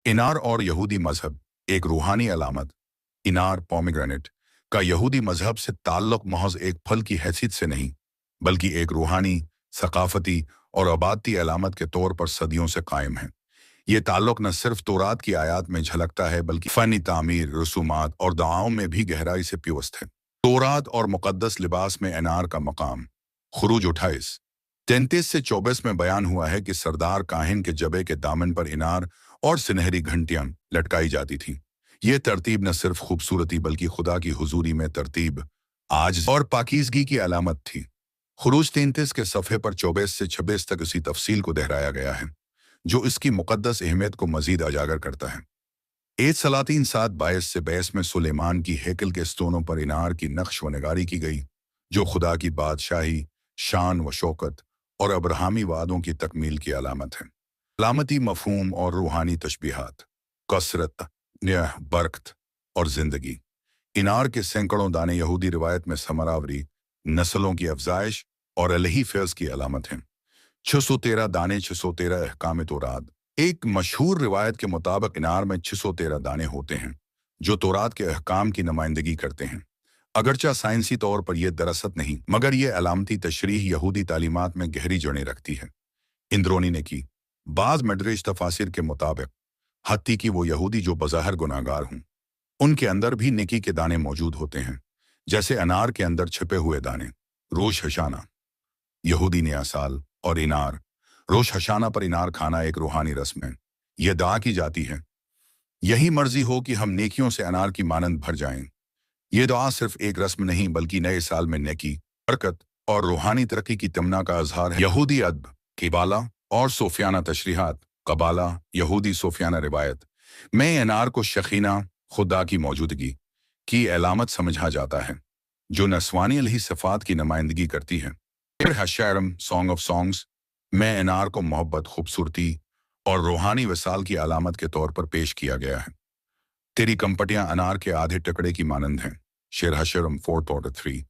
इनार और यहूदी मजहब। एक रूहानी अलामत। इनार पोमीग्रेनेट का यहूदी मजहब से ताल्लुक महज एक फल की हैसियत से नहीं, बल्कि एक रूहानी, सकाफती और अबादती अलामत के तौर पर सदियों से कायम है। ये ताल्लुक न सिर्फ तौरात की आयात में झलकता है, बल्कि फ़नी तामीर, रसूमात और दुआओं में भी गहराई से प्योस्त है। तौरात और मुक़द्दस लिबास में इनार का मकाम। खुरूज 28 33 से 24 में बयान हुआ है कि सरदार काहिन के जबे के दामन पर इनार और सुनहरी घंटियां लटकाई जाती थीं। ये तरतीब न सिर्फ खूबसूरती बल्कि खुदा की हुजूरी में तरतीब, आज और पाकीज़गी की अलामत थी। खुरूज 33 के सफ़े पर 24 से 26 तक इसी तफसील को दोहराया गया है, जो इसकी मुक़द्दस अहमियत को मज़ीद उजागर करता है। एज सलातीन 7:22 से 22 में सुलेमान की हैकल के स्तूनों पर इनार की नक्श व नगारी की गई, जो खुदा की बादशाही, शान व शौकत और अब्राहमी वादों की तकमील की अलामत है। अलामती मफहूम और रूहानी तशबीहात। कसरत, बरकत और ज़िंदगी। इनार के सैकड़ों दाने यहूदी रिवायत में समरावरी, नस्लों की अफजाइश और अलही फैज़ की अलामत हैं। 613 दाने, 613 अहकाम तौरात। एक मशहूर रिवायत के मुताबिक इनार में 613 दाने होते हैं, जो तौरात के अहकाम की नुमाइंदगी करते हैं। अगरचा साइंसी तौर पर यह दरअसत नहीं, मगर यह अलामती तशरीह यहूदी तालीमात में गहरी जड़ें रखती है। इंद्रोनी ने की बाज़ मदरज तफासिर के मुताबिक, हत्ती की वो यहूदी जो बज़ाहिर गुनाहगार हों, उनके अंदर भी नेकी के दाने मौजूद होते हैं, जैसे अनार के अंदर छिपे हुए दाने। रोश हशाना। यहूदी नया साल और इनार। रोश हशाना पर इनार खाना एक रूहानी रस्म है। यह दुआ की जाती है, यही मर्जी हो कि हम नेकियों से अनार की मानंद भर जाएं। यह दुआ सिर्फ एक रस्म नहीं, बल्कि नए साल में नेकी, बरकत और रूहानी तरक्की की तमन्ना का इजहार है। यहूदी अदब, किबाला और सोफियाना तशरीहात। कबाला, यहूदी सोफियाना रिवायत में अनार को शकीना, खुदा की मौजूदगी की अलामत समझा जाता है, जो नस्वानी अलही सिफात की नुमाइंदगी करती है। फिर हशायरम, सॉन्ग ऑफ सॉन्ग्स में अनार को मोहब्बत, खूबसूरती और रूहानी वसाल की अलामत के तौर पर पेश किया गया है। तेरी कंपटियां अनार के आधे टुकड़े की मानंद हैं। शेर हशरम 4:3।